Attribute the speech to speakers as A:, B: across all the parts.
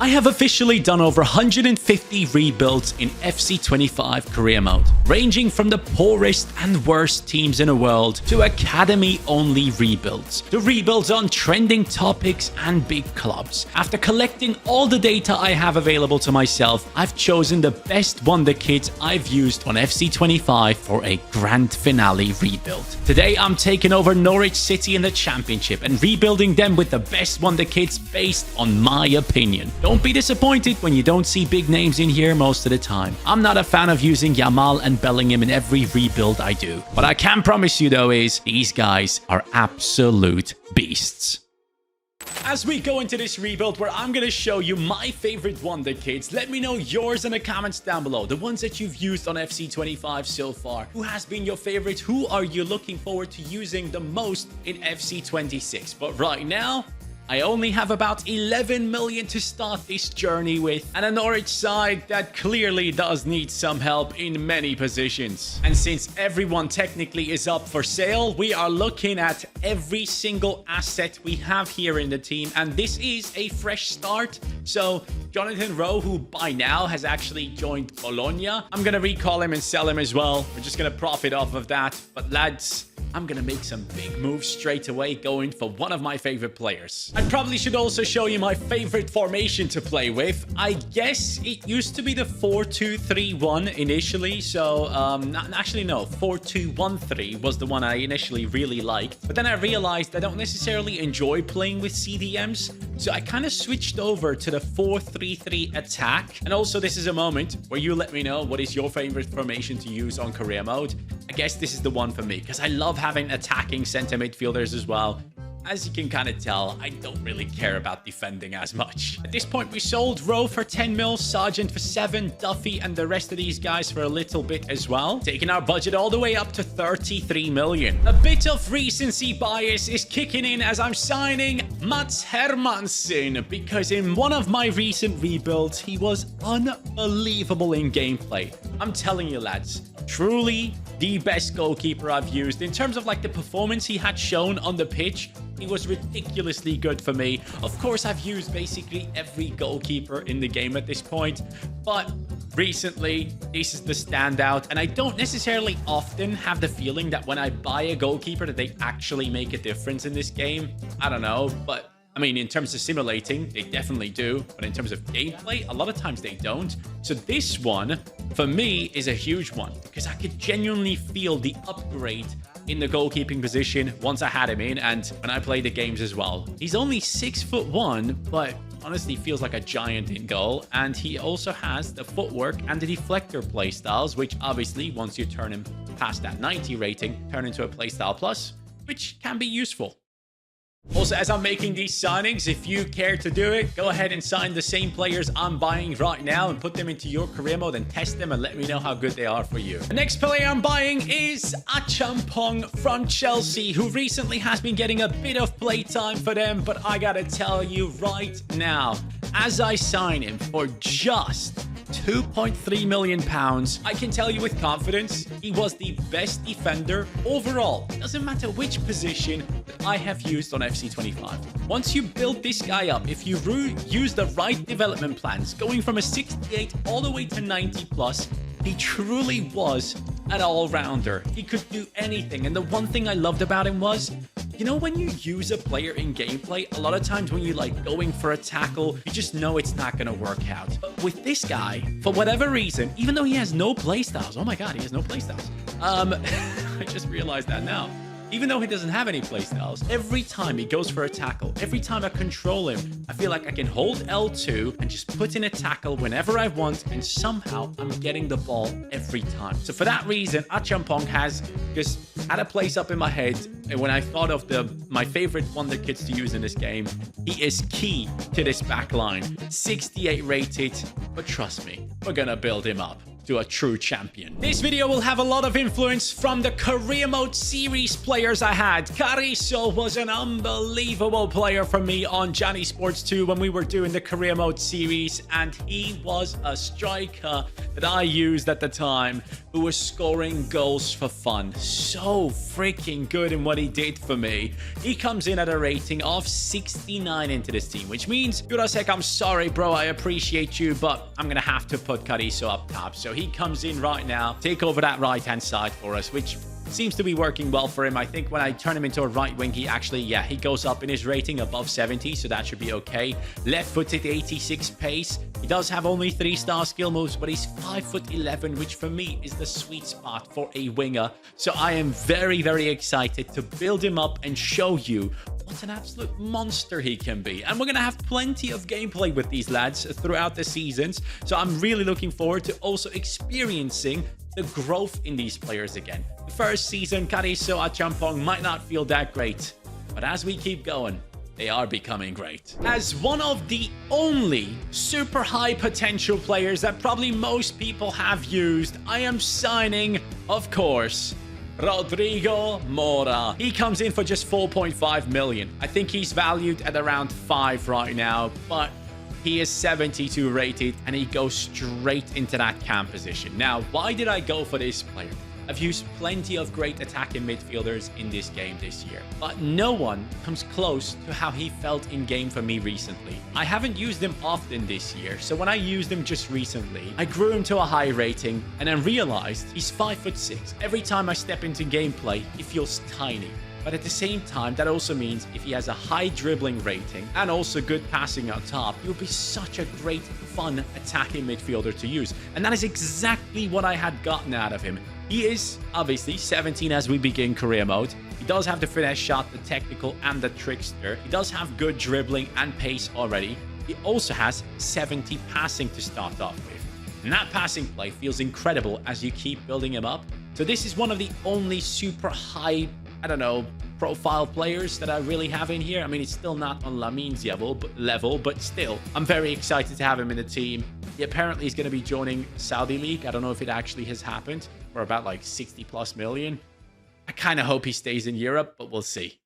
A: I have officially done over 150 rebuilds in FC25 career mode, ranging from the poorest and worst teams in the world to academy-only rebuilds, to rebuilds on trending topics and big clubs. After collecting all the data I have available to myself, I've chosen the best wonder kids I've used on FC25 for a grand finale rebuild. Today I'm taking over Norwich City in the Championship and rebuilding them with the best wonder kids based on my opinion. Don't be disappointed when you don't see big names in here most of the time. I'm not a fan of using Yamal and Bellingham in every rebuild I do. What I can promise you though is these guys are absolute beasts. As we go into this rebuild where I'm going to show you my favorite wonder kids, let me know yours in the comments down below. The ones that you've used on FC25 so far. Who has been your favorite? Who are you looking forward to using the most in FC26? But right now, I only have about 11 million to start this journey with, and a Norwich side that clearly does need some help in many positions. And since everyone technically is up for sale, we are looking at every single asset we have here in the team, and this is a fresh start. So Jonathan Rowe, who by now has actually joined Bologna, I'm gonna recall him and sell him as well. We're just gonna profit off of that. But lads, I'm gonna make some big moves straight away, going for one of my favorite players. I probably should also show you my favorite formation to play with. I guess it used to be the 4-2-3-1 initially. So, actually no, 4-2-1-3 was the one I initially really liked. But then I realized I don't necessarily enjoy playing with CDMs. So I kind of switched over to the 4-3-3 attack. And also this is a moment where you let me know what is your favorite formation to use on career mode. I guess this is the one for me because I love having attacking center midfielders as well. As you can kind of tell, I don't really care about defending as much. At this point, we sold Rowe for 10 mil, Sargent for 7, Duffy and the rest of these guys for a little bit as well, taking our budget all the way up to 33 million. A bit of recency bias is kicking in as I'm signing Mats Hermansson, because in one of my recent rebuilds, he was unbelievable in gameplay. I'm telling you, lads, truly the best goalkeeper I've used. In terms of like the performance he had shown on the pitch, he was ridiculously good for me. Of course, I've used basically every goalkeeper in the game at this point, but recently, this is the standout, and I don't necessarily often have the feeling that when I buy a goalkeeper that they actually make a difference in this game. I don't know, but I mean, in terms of simulating, they definitely do. But in terms of gameplay, a lot of times they don't. So this one, for me, is a huge one because I could genuinely feel the upgrade in the goalkeeping position once I had him in and when I play the games as well. He's only 6'1", but honestly feels like a giant in goal. And he also has the footwork and the deflector playstyles, which obviously, once you turn him past that 90 rating, turn into a playstyle plus, which can be useful. Also, as I'm making these signings, if you care to do it, go ahead and sign the same players I'm buying right now and put them into your career mode and test them and let me know how good they are for you. The next player I'm buying is Achampong from Chelsea, who recently has been getting a bit of playtime for them, but I gotta tell you right now, as I sign him for just £2.3 million, I can tell you with confidence, he was the best defender overall. Doesn't matter which position that I have used on FC25. Once you build this guy up, if you use the right development plans, going from a 68 all the way to 90 plus, he truly was an all-rounder. He could do anything. And the one thing I loved about him was, you know, when you use a player in gameplay, a lot of times when you like going for a tackle, you just know it's not going to work out. But with this guy, for whatever reason, even though he has no playstyles, oh my God, he has no playstyles. I just realized that now. Even though he doesn't have any playstyles, every time he goes for a tackle, every time I control him, I feel like I can hold L2 and just put in a tackle whenever I want, and somehow I'm getting the ball every time. So for that reason, Achampong has just had a place up in my head. And when I thought of my favorite wonder kids to use in this game, he is key to this backline. 68 rated, but trust me, we're gonna build him up. to a true champion. This video will have a lot of influence from the career mode series players I had. CaniSports was an unbelievable player for me on CaniSports 2 when we were doing the career mode series, and he was a striker that I used at the time who was scoring goals for fun. So freaking good in what he did for me. He comes in at a rating of 69 into this team, which means, Gurasek, I'm sorry, bro. I appreciate you, but I'm going to have to put CaniSports up top. So he comes in right now, take over that right-hand side for us, which seems to be working well for him. I think when I turn him into a right wing, he actually, he goes up in his rating above 70, so that should be okay. Left-footed, 86 pace. He does have only 3-star skill moves, but he's 5'11", which for me is the sweet spot for a winger. So I am very, very excited to build him up and show you what an absolute monster he can be. And we're going to have plenty of gameplay with these lads throughout the seasons. So I'm really looking forward to also experiencing the growth in these players again. The first season, CaniSports at Champong might not feel that great, but as we keep going, they are becoming great. As one of the only super high potential players that probably most people have used, I am signing, of course, Rodrigo Mora. He comes in for just 4.5 million. I think he's valued at around 5 right now, but he is 72 rated and he goes straight into that cam position. Now, why did I go for this player? I've used plenty of great attacking midfielders in this game this year, but no one comes close to how he felt in game for me recently. I haven't used him often this year, so when I used him just recently, I grew him to a high rating and then realized he's 5'6". Every time I step into gameplay, he feels tiny. But at the same time, that also means if he has a high dribbling rating and also good passing on top, he'll be such a great, fun attacking midfielder to use. And that is exactly what I had gotten out of him. He is obviously 17 as we begin career mode. He does have the finesse shot, the technical, and the trickster. He does have good dribbling and pace already. He also has 70 passing to start off with. And that passing play feels incredible as you keep building him up. So this is one of the only super high, I don't know, profile players that I really have in here. I mean, it's still not on Lamin's level, but still, I'm very excited to have him in the team. He apparently is going to be joining Saudi League. I don't know if it actually has happened, for about like 60+ million. I kind of hope he stays in Europe, but we'll see.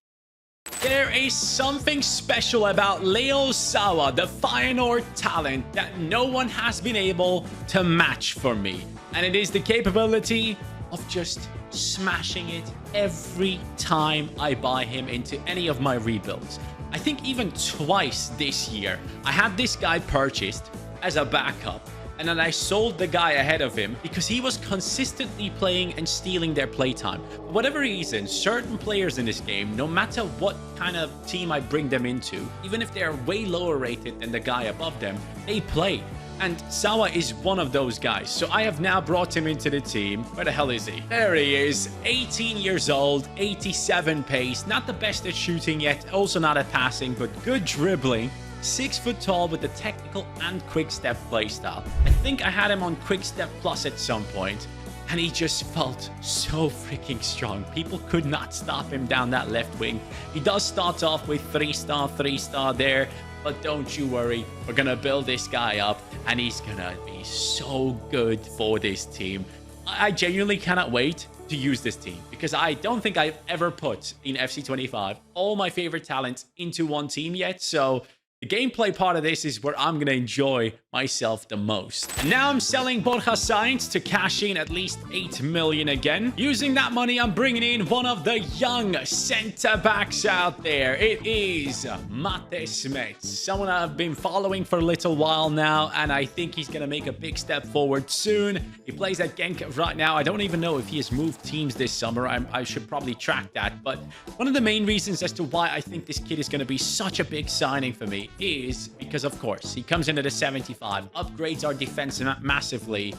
A: There is something special about Leo Sawa, the Feyenoord talent, that no one has been able to match for me. And it is the capability of just smashing it every time I buy him into any of my rebuilds. I think even twice this year, I had this guy purchased as a backup, and then I sold the guy ahead of him because he was consistently playing and stealing their playtime. For whatever reason, certain players in this game, no matter what kind of team I bring them into, even if they're way lower rated than the guy above them, they play. And Sawa is one of those guys. So I have now brought him into the team. Where the hell is he? There he is. 18 years old, 87 pace. Not the best at shooting yet. Also not at passing, but good dribbling. 6 foot tall with the technical and quick step playstyle. I think I had him on quick step plus at some point, and he just felt so freaking strong. People could not stop him down that left wing. He does start off with 3-star there, but don't you worry. We're gonna build this guy up, and he's gonna be so good for this team. I genuinely cannot wait to use this team, because I don't think I've ever put in FC25 all my favorite talents into one team yet. So the gameplay part of this is where I'm going to enjoy myself the most. And now I'm selling Borja Sainz to cash in at least 8 million again. Using that money, I'm bringing in one of the young centre-backs out there. It is Mate Smets, someone I've been following for a little while now, and I think he's going to make a big step forward soon. He plays at Genk right now. I don't even know if he has moved teams this summer. I should probably track that. But one of the main reasons as to why I think this kid is going to be such a big signing for me is because, of course, he comes into the 75, upgrades our defense massively.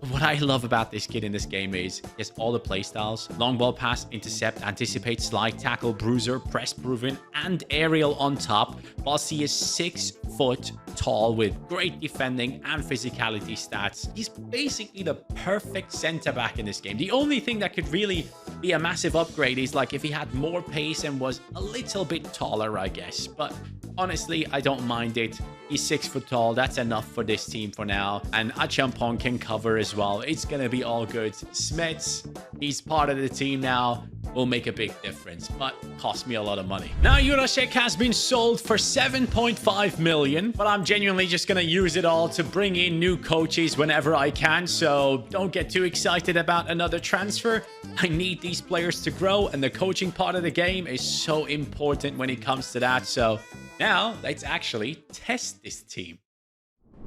A: What I love about this kid in this game is he has all the playstyles: long ball pass, intercept, anticipate, slide, tackle, bruiser, press proven, and aerial on top, whilst he is 6 foot tall with great defending and physicality stats. He's basically the perfect center back in this game. The only thing that could really, be a massive upgrade is like if he had more pace and was a little bit taller, I guess. But honestly, I don't mind it. He's 6 foot tall. That's enough for this team for now. And Achampong can cover as well. It's going to be all good. Smets, he's part of the team now. Will make a big difference, but cost me a lot of money. Now, Jurasek has been sold for 7.5 million, but I'm genuinely just going to use it all to bring in new coaches whenever I can. So don't get too excited about another transfer. I need these players to grow, and the coaching part of the game is so important when it comes to that. So now let's actually test this team.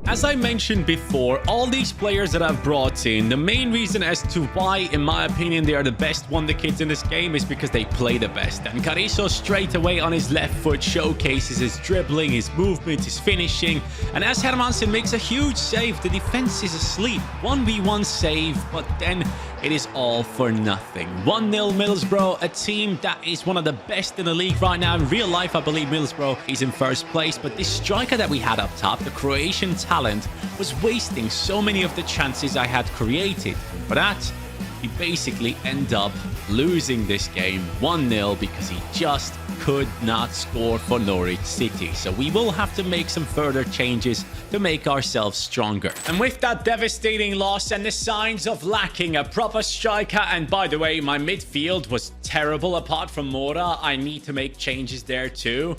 A: As I mentioned before, all these players that I've brought in, the main reason as to why, in my opinion, they are the best Wonder Kids in this game is because they play the best. And Carrizo straight away on his left foot showcases his dribbling, his movement, his finishing. And as Hermansen makes a huge save, the defense is asleep. 1v1 save, but then it is all for nothing. 1-0 Middlesbrough, a team that is one of the best in the league right now. In real life, I believe Middlesbrough is in first place, but this striker that we had up top, the Croatian talent, was wasting so many of the chances I had created. For that, he basically ended up losing this game 1-0 because he just could not score for Norwich City. So we will have to make some further changes to make ourselves stronger. And with that devastating loss and the signs of lacking a proper striker, and by the way, my midfield was terrible apart from Mora. I need to make changes there too.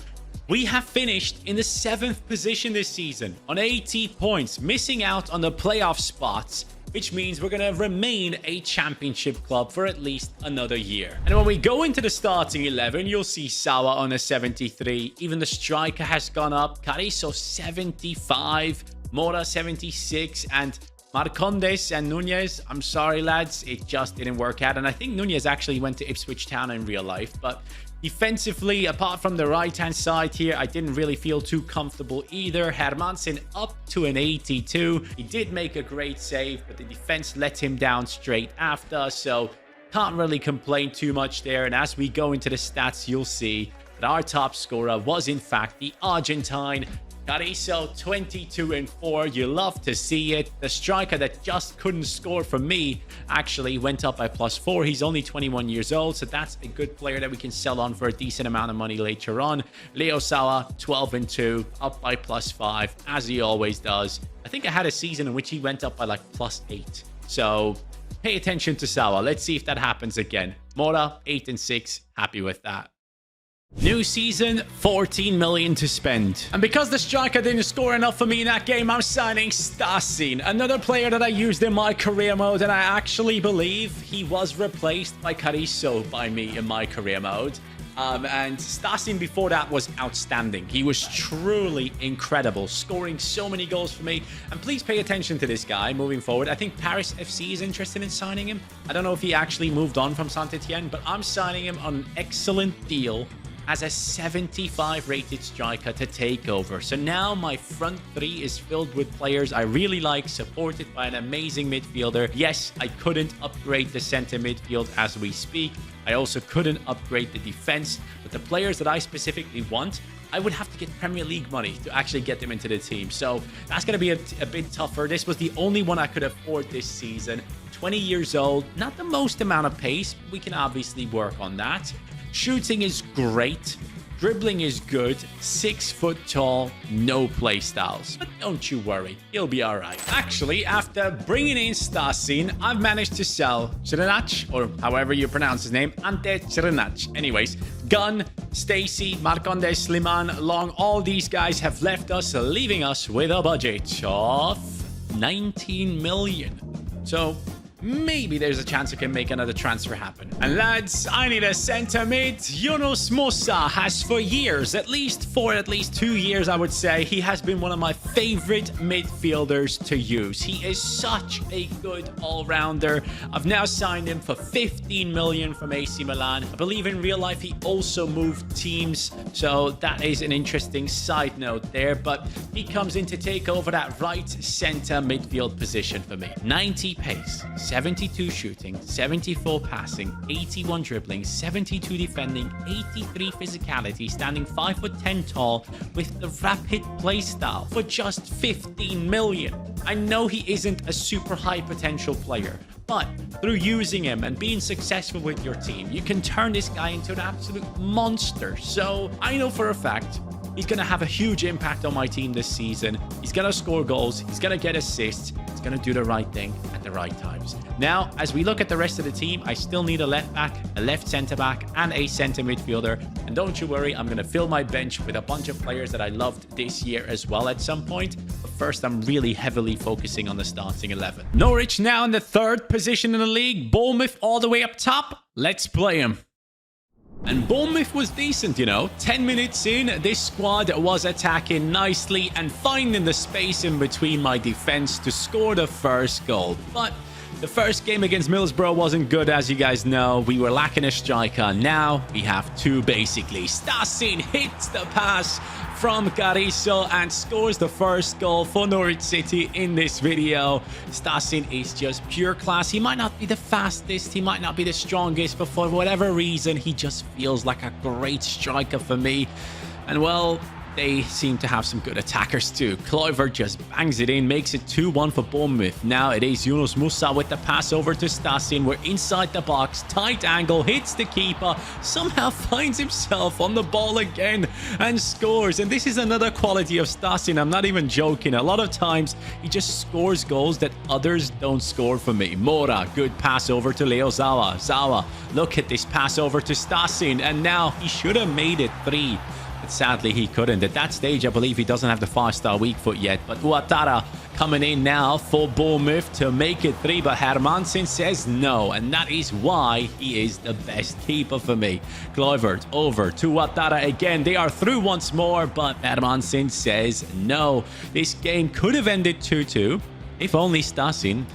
A: We have finished in the 7th position this season on 80 points, missing out on the playoff spots, which means we're going to remain a championship club for at least another year. And when we go into the starting 11, you'll see Sawa on a 73. Even the striker has gone up. Carrizo 75, Mora 76, and Marcondes and Nunez, I'm sorry, lads, it just didn't work out. And I think Nunez actually went to Ipswich Town in real life, but defensively, apart from the right-hand side here, I didn't really feel too comfortable either. Hermansen up to an 82. He did make a great save, but the defense let him down straight after, so can't really complain too much there. And as we go into the stats, you'll see that our top scorer was, in fact, the Argentine Carrizo, 22-4. You love to see it. The striker that just couldn't score for me actually went up by +4. He's only 21 years old, so that's a good player that we can sell on for a decent amount of money later on. Leo Sawa, 12-2, up by +5, as he always does. I think I had a season in which he went up by like +8. So pay attention to Sawa. Let's see if that happens again. Mora, 8-6. Happy with that. New season, 14 million to spend. And because the striker didn't score enough for me in that game, I'm signing Stasin, another player that I used in my career mode, and I actually believe he was replaced by Carrizo by me in my career mode. And Stasin before that was outstanding. He was truly incredible, scoring so many goals for me. And please pay attention to this guy moving forward. I think Paris FC is interested in signing him. I don't know if he actually moved on from Saint-Etienne, but I'm signing him on an excellent deal as a 75 rated striker to take over. So now my front three is filled with players I really like, supported by an amazing midfielder. Yes, I couldn't upgrade the center midfield as we speak. I also couldn't upgrade the defense, but the players that I specifically want, I would have to get Premier League money to actually get them into the team. So that's going to be a bit tougher. This was the only one I could afford this season. 20 years old, not the most amount of pace. We can obviously work on that. Shooting is great. Dribbling is good. 6 foot tall. No play styles. But don't you worry. He'll be alright. Actually, after bringing in Stasin, I've managed to sell Crnac, or however you pronounce his name, Ante Crnac. Anyways, Gunn, Stacy, Marcondes, Sliman, Long, all these guys have left us, leaving us with a budget of 19 million. So maybe there's a chance I can make another transfer happen. And lads, I need a center mid. Yunus Musa has for years, at least 2 years, I would say, he has been one of my favorite midfielders to use. He is such a good all-rounder. I've now signed him for 15 million from AC Milan. I believe in real life he also moved teams, so that is an interesting side note there. But he comes in to take over that right center midfield position for me. 90 pace, 72 shooting, 74 passing, 81 dribbling, 72 defending, 83 physicality, standing 5'10" tall with the rapid play style for just 15 million. I know he isn't a super high potential player, But through using him and being successful with your team, you can turn this guy into an absolute monster. So I know for a fact he's going to have a huge impact on my team this season. He's going to score goals. He's going to get assists. He's going to do the right thing at the right times. Now, as we look at the rest of the team, I still need a left back, a left centre back, and a centre midfielder. And don't you worry, I'm going to fill my bench with a bunch of players that I loved this year as well at some point. But first, I'm really heavily focusing on the starting 11. Norwich now in the 3rd position in the league. Bournemouth all the way up top. Let's play him. And Bournemouth was decent, you know. 10 minutes in, this squad was attacking nicely and finding the space in between my defense to score the first goal. But the first game against Middlesbrough wasn't good, as you guys know. We were lacking a striker. Now we have two, basically. Stasin hits the pass from Carrizo and scores the first goal for Norwich City in this video. Stasin is just pure class. He might not be the fastest, he might not be the strongest, but for whatever reason, he just feels like a great striker for me. And well, they seem to have some good attackers too. Kluivert just bangs it in, makes it 2-1 for Bournemouth. Now it is Yunus Musa with the pass over to Stasin. We're inside the box, tight angle, hits the keeper, somehow finds himself on the ball again and scores. And this is another quality of Stasin. I'm not even joking. A lot of times he just scores goals that others don't score for me. Mora, good pass over to Leo Zawa. Zawa, look at this pass over to Stasin. And now he should have made it 3. But sadly, he couldn't. At that stage, I believe he doesn't have the 5-star weak foot yet. But Ouattara coming in now for Bournemouth to make it 3. But Hermansen says no. And that is why he is the best keeper for me. Kluivert over to Ouattara again. They are through once more. But Hermansen says no. This game could have ended 2-2 if only Stasin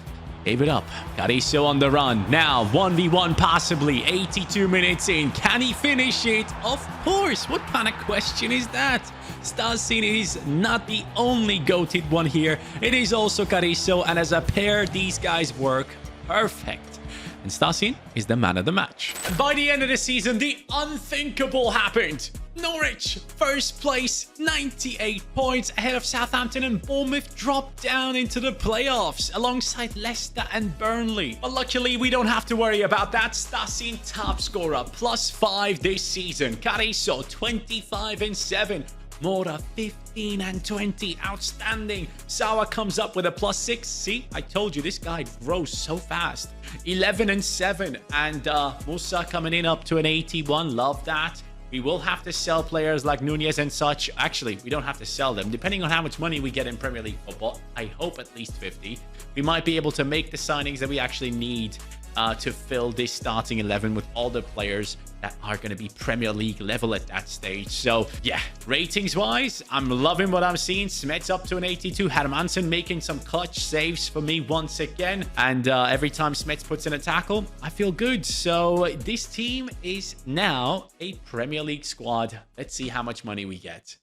A: gave it up. Carrizo on the run. Now, 1v1 possibly. 82 minutes in. Can he finish it? Of course. What kind of question is that? Stasin is not the only goated one here. It is also Carrizo. And as a pair, these guys work perfect. And Stasin is the man of the match. And by the end of the season, the unthinkable happened. Norwich, first place, 98 points ahead of Southampton, and Bournemouth dropped down into the playoffs alongside Leicester and Burnley. But luckily, we don't have to worry about that. Stasin, top scorer, +5 this season. Carrizo, 25 and 7. Mora, 15 and 20. Outstanding. Sawa comes up with a +6. See, I told you this guy grows so fast. 11 and 7. And Musa coming in up to an 81. Love that. We will have to sell players like Nunez and such. Actually, we don't have to sell them. Depending on how much money we get in Premier League football, I hope at least 50. We might be able to make the signings that we actually need to fill this starting 11 with all the players that are going to be Premier League level at that stage. So yeah, ratings wise, I'm loving what I'm seeing. Smets up to an 82. Hermansen making some clutch saves for me once again. And every time Smets puts in a tackle, I feel good. So this team is now a Premier League squad. Let's see how much money we get.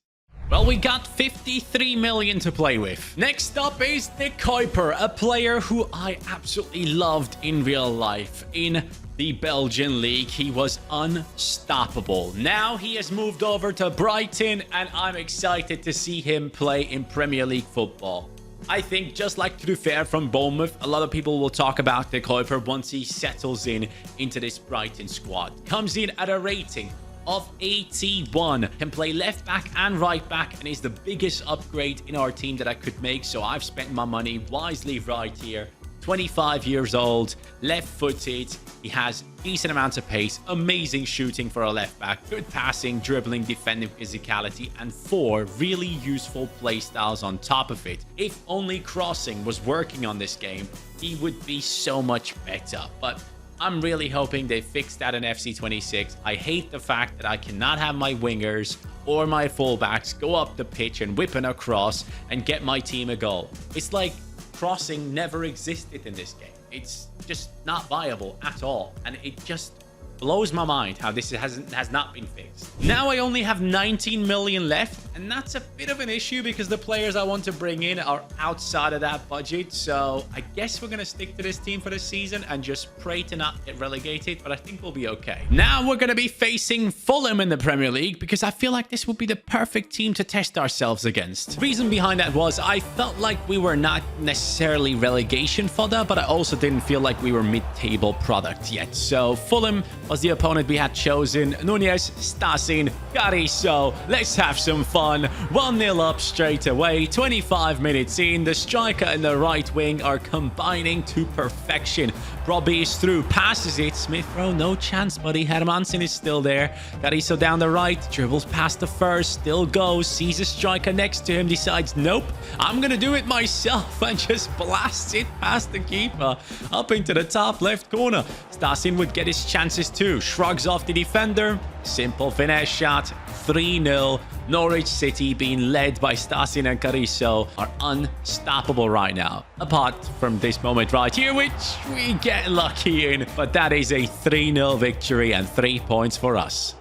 A: Well, we got 53 million to play with. Next up is the Goalkeeper, a player who I absolutely loved in real life. In the Belgian league, he was unstoppable. Now he has moved over to Brighton, and I'm excited to see him play in Premier League football. I think just like Truffert from Bournemouth, a lot of people will talk about the Goalkeeper once he settles into this Brighton squad. Comes in at a rating of 81, can play left back and right back, and is the biggest upgrade in our team that I could make. So I've spent my money wisely right here. 25 years old, left-footed. He has decent amounts of pace, amazing shooting for a left back, good passing, dribbling, defending, physicality, and 4 really useful play styles on top of it. If only crossing was working on this game, he would be so much better. But I'm really hoping they fix that in FC 26. I hate the fact that I cannot have my wingers or my fullbacks go up the pitch and whip an across and get my team a goal. It's like crossing never existed in this game. It's just not viable at all. And it just blows my mind how this has not been fixed. Now I only have 19 million left, and And that's a bit of an issue because the players I want to bring in are outside of that budget. So I guess we're going to stick to this team for the season and just pray to not get relegated. But I think we'll be okay. Now we're going to be facing Fulham in the Premier League because I feel like this would be the perfect team to test ourselves against. The reason behind that was I felt like we were not necessarily relegation fodder, but I also didn't feel like we were mid-table product yet. So Fulham was the opponent we had chosen. Nunez, Stasin, Carrizo. Let's have some fun. 1-0 up straight away. 25 minutes in. The striker and the right wing are combining to perfection. Robbie is through, passes it. Smith Rowe, no chance, buddy. Hermansen is still there. Carrizo down the right, dribbles past the first, still goes, sees a striker next to him, decides, nope, I'm gonna do it myself, and just blasts it past the keeper up into the top left corner. Stasin would get his chances too. Shrugs off the defender. Simple finesse shot. 3-0. Norwich City, being led by Stasin and Carrizo, are unstoppable right now. Apart from this moment right here, which we get lucky in. But that is a 3-0 victory and 3 points for us.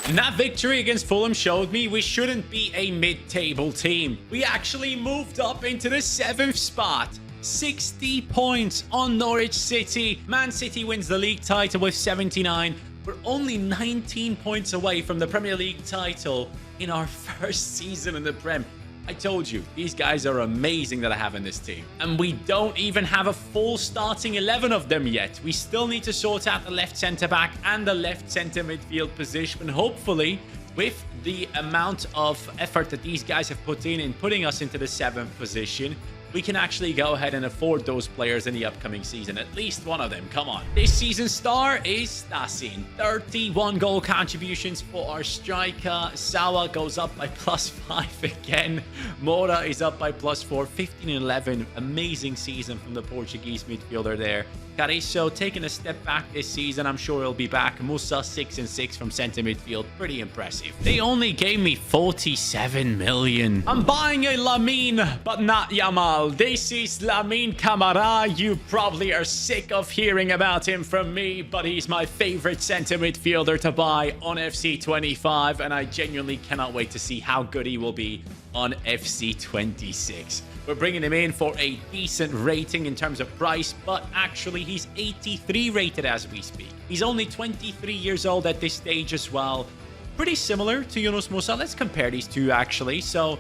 A: And that victory against Fulham showed me we shouldn't be a mid-table team. We actually moved up into the 7th spot. 60 points on Norwich City. Man City wins the league title with 79. We're only 19 points away from the Premier League title in our first season in the Prem. I told you, these guys are amazing that I have in this team. And we don't even have a full starting 11 of them yet. We still need to sort out the left centre-back and the left centre midfield position. Hopefully, with the amount of effort that these guys have put in putting us into the 7th position, we can actually go ahead and afford those players in the upcoming season. At least one of them. Come on. This season's star is Stasin. 31 goal contributions for our striker. Sawa goes up by +5 again. Mora is up by +4. 15 and 11. Amazing season from the Portuguese midfielder there. Carrizo taking a step back this season. I'm sure he'll be back. Musa 6 and 6 from centre midfield. Pretty impressive. They only gave me 47 million. I'm buying a Lamine, but not Yamal. This is Lamine Camara. You probably are sick of hearing about him from me, but he's my favorite centre midfielder to buy on FC25, and I genuinely cannot wait to see how good he will be on FC26. We're bringing him in for a decent rating in terms of price, but actually he's 83 rated as we speak. He's only 23 years old at this stage as well. Pretty similar to Yunus Musa. Let's compare these two actually. So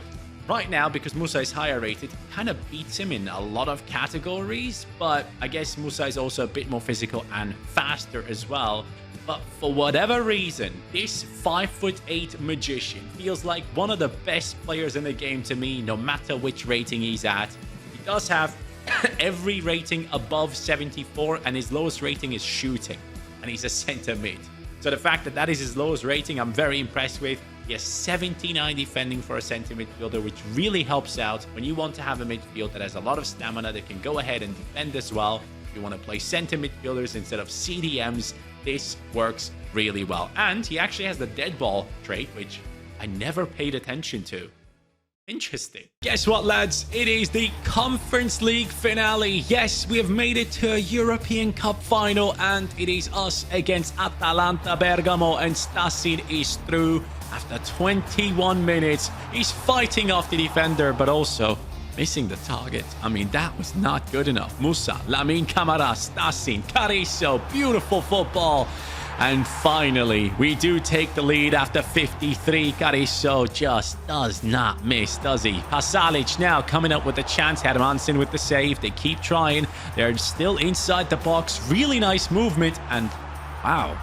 A: right now, because Musa is higher rated, kind of beats him in a lot of categories, but I guess Musa is also a bit more physical and faster as well. But for whatever reason, this 5'8" magician feels like one of the best players in the game to me, no matter which rating he's at. He does have every rating above 74, and his lowest rating is shooting, and he's a center mid. So the fact that that is his lowest rating, I'm very impressed with. He has 79 defending for a center midfielder, which really helps out when you want to have a midfield that has a lot of stamina, that can go ahead and defend as well. If you want to play center midfielders instead of CDMs, this works really well. And he actually has the dead ball trait, which I never paid attention to. Interesting. Guess what, lads? It is the Conference League finale. Yes, we have made it to a European Cup final, and it is us against Atalanta Bergamo, and Stasin is through after 21 minutes. He's fighting off the defender, but also missing the target. I mean, that was not good enough. Musa, Lamine Camara, Stasin, Carrizo, beautiful football. And finally, we do take the lead after 53. Carrizo just does not miss, does he? Pasalic now coming up with the chance. Hermansen with the save. They keep trying. They're still inside the box. Really nice movement. And wow,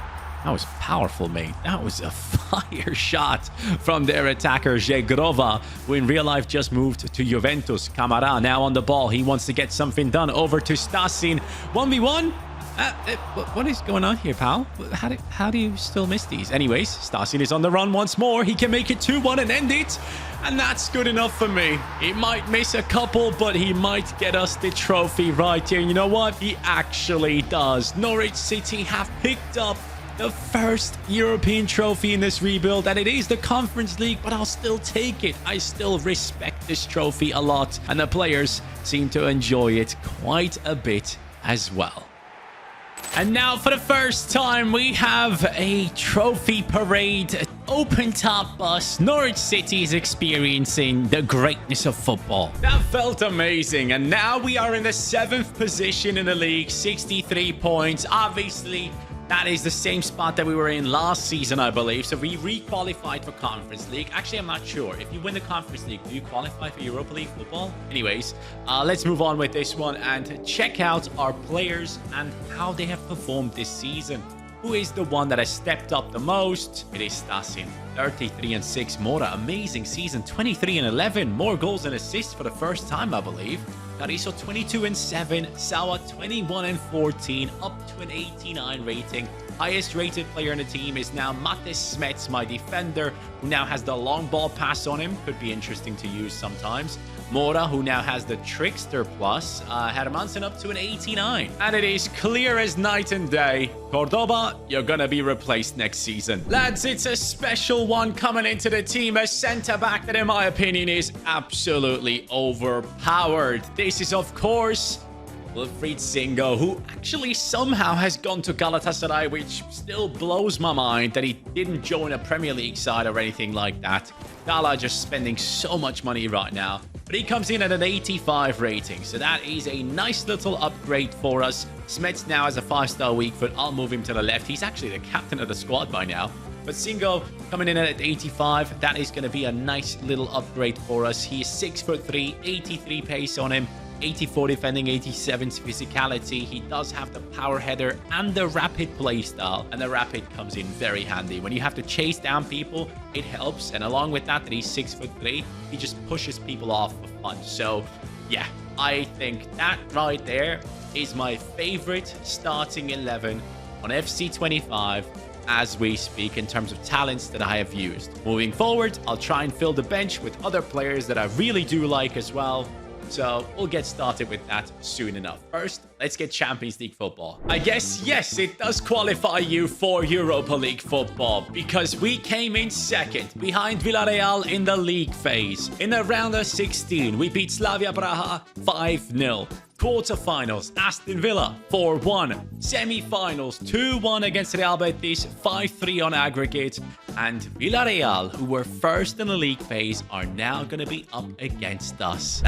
A: that was powerful, mate. That was a fire shot from their attacker, Zegrova, who in real life just moved to Juventus. Camara now on the ball. He wants to get something done. Over to Stasin. 1v1. What is going on here, pal? How do you still miss these? Anyways, Stasin is on the run once more. He can make it 2-1 and end it. And that's good enough for me. He might miss a couple, but he might get us the trophy right here. You know what? He actually does. Norwich City have picked up the first European trophy in this rebuild, and it is the Conference League, but I'll still take it. I still respect this trophy a lot, and the players seem to enjoy it quite a bit as well. And now for the first time, we have a trophy parade. Open top bus. Norwich City is experiencing the greatness of football. That felt amazing. And now we are in the 7th position in the league. 63 points. Obviously, that is the same spot that we were in last season, I believe. So we re-qualified for Conference League. Actually, I'm not sure. If you win the Conference League, do you qualify for Europa League football? Anyways, let's move on with this one and check out our players and how they have performed this season. Who is the one that has stepped up the most? It is Stasin. 33 and 6. Mora, amazing season. 23 and 11. More goals and assists for the first time, I believe. Cariso 22 and 7. Sawa 21 and 14. Up to an 89 rating. Highest rated player in the team is now Matis Smets, my defender, who now has the long ball pass on him. Could be interesting to use sometimes. Mora, who now has the Trickster Plus. Hermansen up to an 89. And it is clear as night and day. Cordoba, you're gonna be replaced next season. Lads, it's a special one coming into the team. A centre-back that, in my opinion, is absolutely overpowered. This is, of course, Wilfried Singo, who actually somehow has gone to Galatasaray, which still blows my mind that he didn't join a Premier League side or anything like that. Gala just spending so much money right now. But he comes in at an 85 rating, so that is a nice little upgrade for us. Smets now has a 5-star weak foot. I'll move him to the left. He's actually the captain of the squad by now. But Singo coming in at 85, that is going to be a nice little upgrade for us. He is 6'3", 83 pace on him. 84 defending, 87 physicality. He does have the power header and the rapid playstyle, and the rapid comes in very handy. When you have to chase down people, it helps. And along with that he's 6'3", he just pushes people off for fun. So yeah, I think that right there is my favorite starting 11 on FC25 as we speak in terms of talents that I have used. Moving forward, I'll try and fill the bench with other players that I really do like as well. So we'll get started with that soon enough. First, let's get Champions League football. I guess, yes, it does qualify you for Europa League football because we came in second behind Villarreal in the league phase. In the round of 16, we beat Slavia Praha 5-0. Quarterfinals, Aston Villa 4-1. Semi-finals, 2-1 against Real Betis, 5-3 on aggregate. And Villarreal, who were first in the league phase, are now going to be up against us.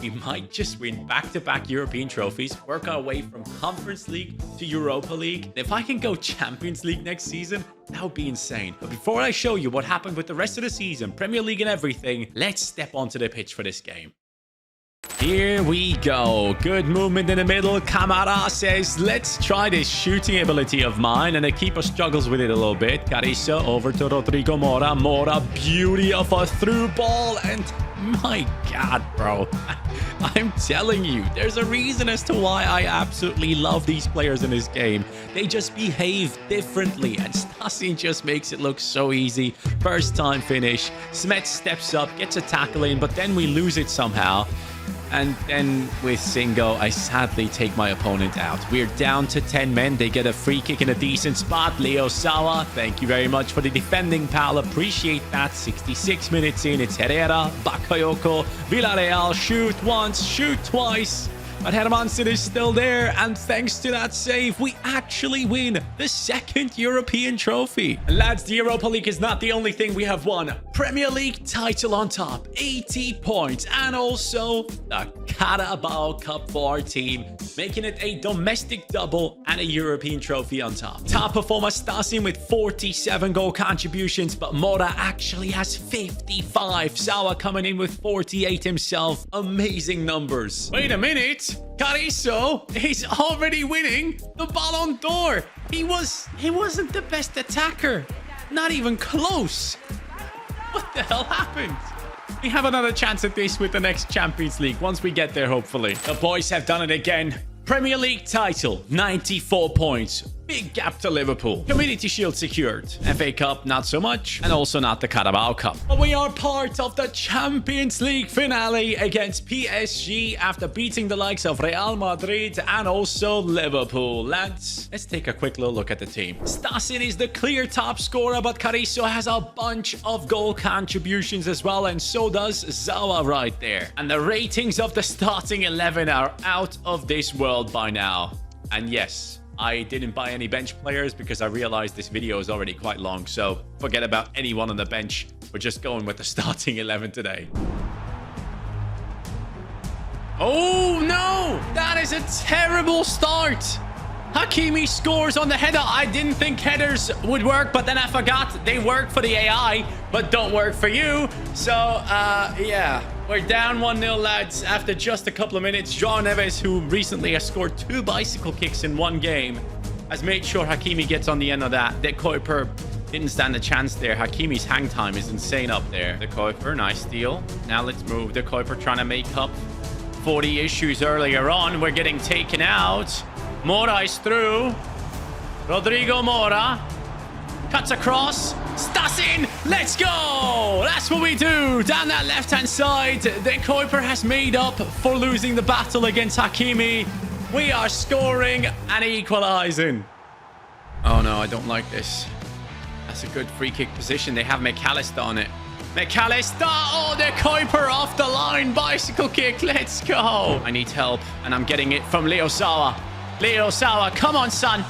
A: We might just win back-to-back European trophies, work our way from Conference League to Europa League. And if I can go Champions League next season, that would be insane. But before I show you what happened with the rest of the season, Premier League and everything, let's step onto the pitch for this game. Here we go. Good movement in the middle. Camara says, let's try this shooting ability of mine. And the keeper struggles with it a little bit. Carissa over to Rodrigo Mora. Mora, beauty of a through ball. And my God, bro. I'm telling you, there's a reason as to why I absolutely love these players in this game. They just behave differently. And Stasin just makes it look so easy. First time finish. Smets steps up, gets a tackle in, but then we lose it somehow. And then with Singo, I sadly take my opponent out. We're down to 10 men. They get a free kick in a decent spot. Leo Sawa, thank you very much for the defending, pal. Appreciate that. 66 minutes in. It's Herrera, Bakayoko, Villarreal. Shoot once, shoot twice. But Hermansen is still there, and thanks to that save, we actually win the second European trophy. And lads, the Europa League is not the only thing we have won. Premier League title on top, 80 points, and also the Carabao Cup for our team, making it a domestic double and a European trophy on top. Top performer Stasin with 47 goal contributions, but Mora actually has 55. Sawa coming in with 48 himself. Amazing numbers. Wait a minute. Cariso is already winning the Ballon d'Or. He wasn't the best attacker. Not even close. What the hell happened? We have another chance at this with the next Champions League once we get there, hopefully. The boys have done it again. Premier League title, 94 points. Big gap to Liverpool. Community Shield secured. FA Cup, not so much. And also not the Carabao Cup. But we are part of the Champions League finale against PSG after beating the likes of Real Madrid and also Liverpool. Lads, let's take a quick little look at the team. Stasin is the clear top scorer, but Cariso has a bunch of goal contributions as well, and so does Zawa right there. And the ratings of the starting 11 are out of this world by now. And yes, I didn't buy any bench players because I realized this video is already quite long. So forget about anyone on the bench. We're just going with the starting 11 today. Oh, no! That is a terrible start. Hakimi scores on the header. I didn't think headers would work, but then I forgot they work for the AI, but don't work for you. So, yeah. We're down 1-0, lads, after just a couple of minutes. João Neves, who recently has scored 2 bicycle kicks in 1 game, has made sure Hakimi gets on the end of that. De Kuiper didn't stand a chance there. Hakimi's hang time is insane up there. De Kuiper, nice steal. Now let's move. De Kuiper trying to make up for the issues earlier on. We're getting taken out. Mora is through. Rodrigo Mora cuts across. Stasin, let's go! That's what we do. Down that left-hand side, De Kuiper has made up for losing the battle against Hakimi. We are scoring and equalizing. Oh no, I don't like this. That's a good free kick position. They have McAllister on it. McAllister! Oh, De Kuiper off the line. Bicycle kick. Let's go. I need help, and I'm getting it from Leo Sawa. Leo Sawa, come on, son.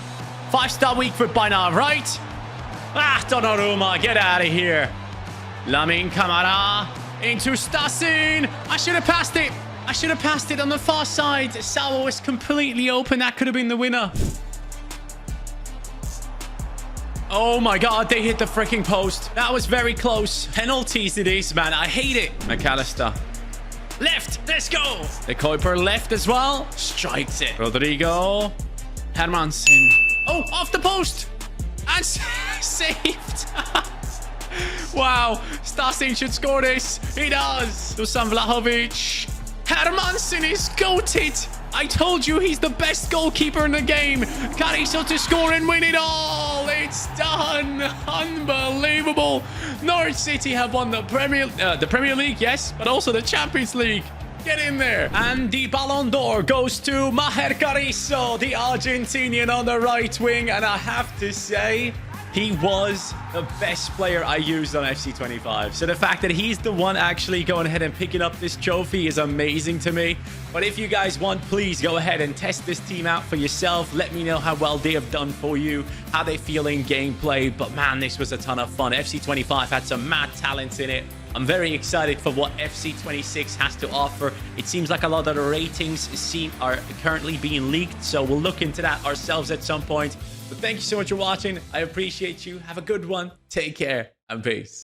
A: 5-star weak foot by now, right? Ah, Donnarumma, get out of here. Lamine Camara into Stasin. I should have passed it. I should have passed it on the far side. Sawa was completely open. That could have been the winner. Oh my god, they hit the freaking post. That was very close. Penalties it is, man. I hate it. McAllister. Left, let's go. De Kuiper left as well. Strikes it. Rodrigo. Hermansen. Oh, off the post. And saved. Wow. Stasin should score this. He does. Dusan Vlahovic. Hermansen is goated. I told you he's the best goalkeeper in the game. Cariso to score and win it all. It's done. Unbelievable. Norwich City have won the Premier League, yes, but also the Champions League. Get in there. And the Ballon d'Or goes to Maher Cariso, the Argentinian on the right wing. And I have to say, he was the best player I used on FC25. So the fact that he's the one actually going ahead and picking up this trophy is amazing to me. But if you guys want, please go ahead and test this team out for yourself. Let me know how well they have done for you, how they feel in gameplay. But man, this was a ton of fun. FC25 had some mad talent in it. I'm very excited for what FC26 has to offer. It seems like a lot of the ratings are currently being leaked, so we'll look into that ourselves at some point. But thank you so much for watching. I appreciate you. Have a good one. Take care and peace.